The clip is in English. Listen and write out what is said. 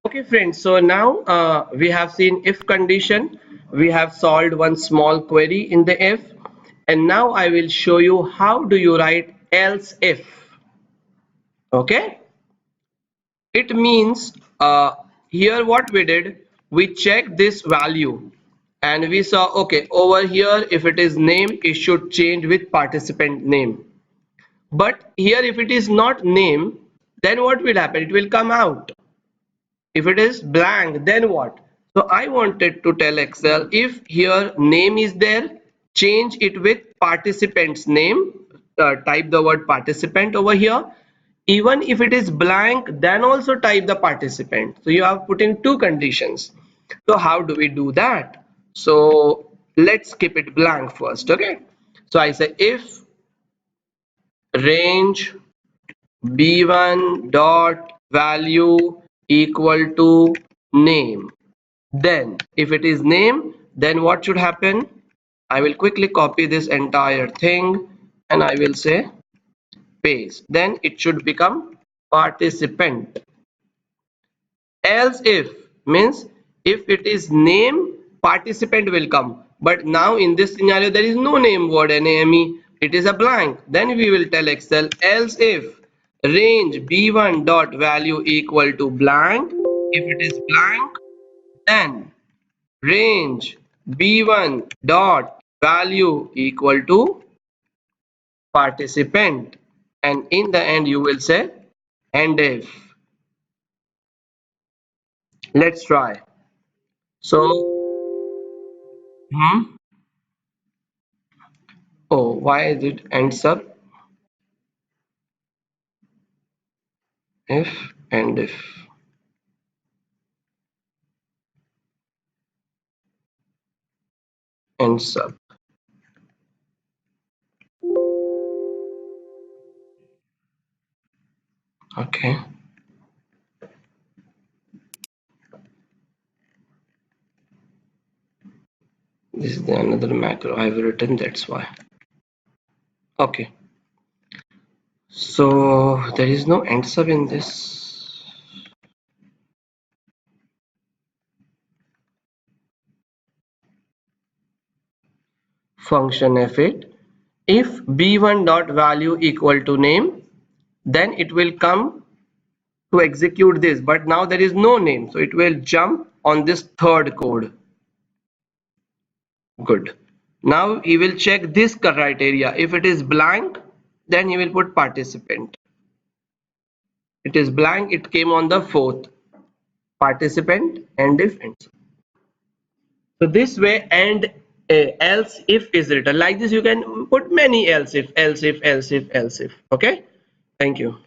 Okay, friends, so now we have seen if condition, we have solved one small query in the if, and now I will show you how do you write else if. Okay, it means here what we did, we checked this value and we saw, okay, over here if it is name, it should change with participant name. But here if it is not name, then what will happen? It will come out. If it is blank, then what? So I wanted to tell Excel, if here name is there, change it with participant's name. Type the word participant over here. Even if it is blank, then also type the participant. So you have put in two conditions. So how do we do that? So let's keep it blank first. Okay, so I say if range b1 dot value equal to name, then if it is name, then what should happen? I will quickly copy this entire thing and I will say paste, then it should become participant. Else if means if it is name, participant will come, but now in this scenario there is no name word name, it is a blank. Then we will tell Excel, else if range b1 dot value equal to blank, if it is blank, then range b1 dot value equal to participant, and in the end you will say and if. Let's try. So oh, why is it ends up if and if? Ends up. Okay. This is the another macro I've written, that's why. Okay. So there is no ends up in this. Function f8. If b1 dot value equal to name, then it will come to execute this, but now there is no name, so it will jump on this third code. Good. Now he will check this criteria. If it is blank, then he will put participant. It is blank, it came on the fourth. Participant and if and so. So this way and else if is written. Like this you can put many else if, else if, else if, else if. Okay. Thank you.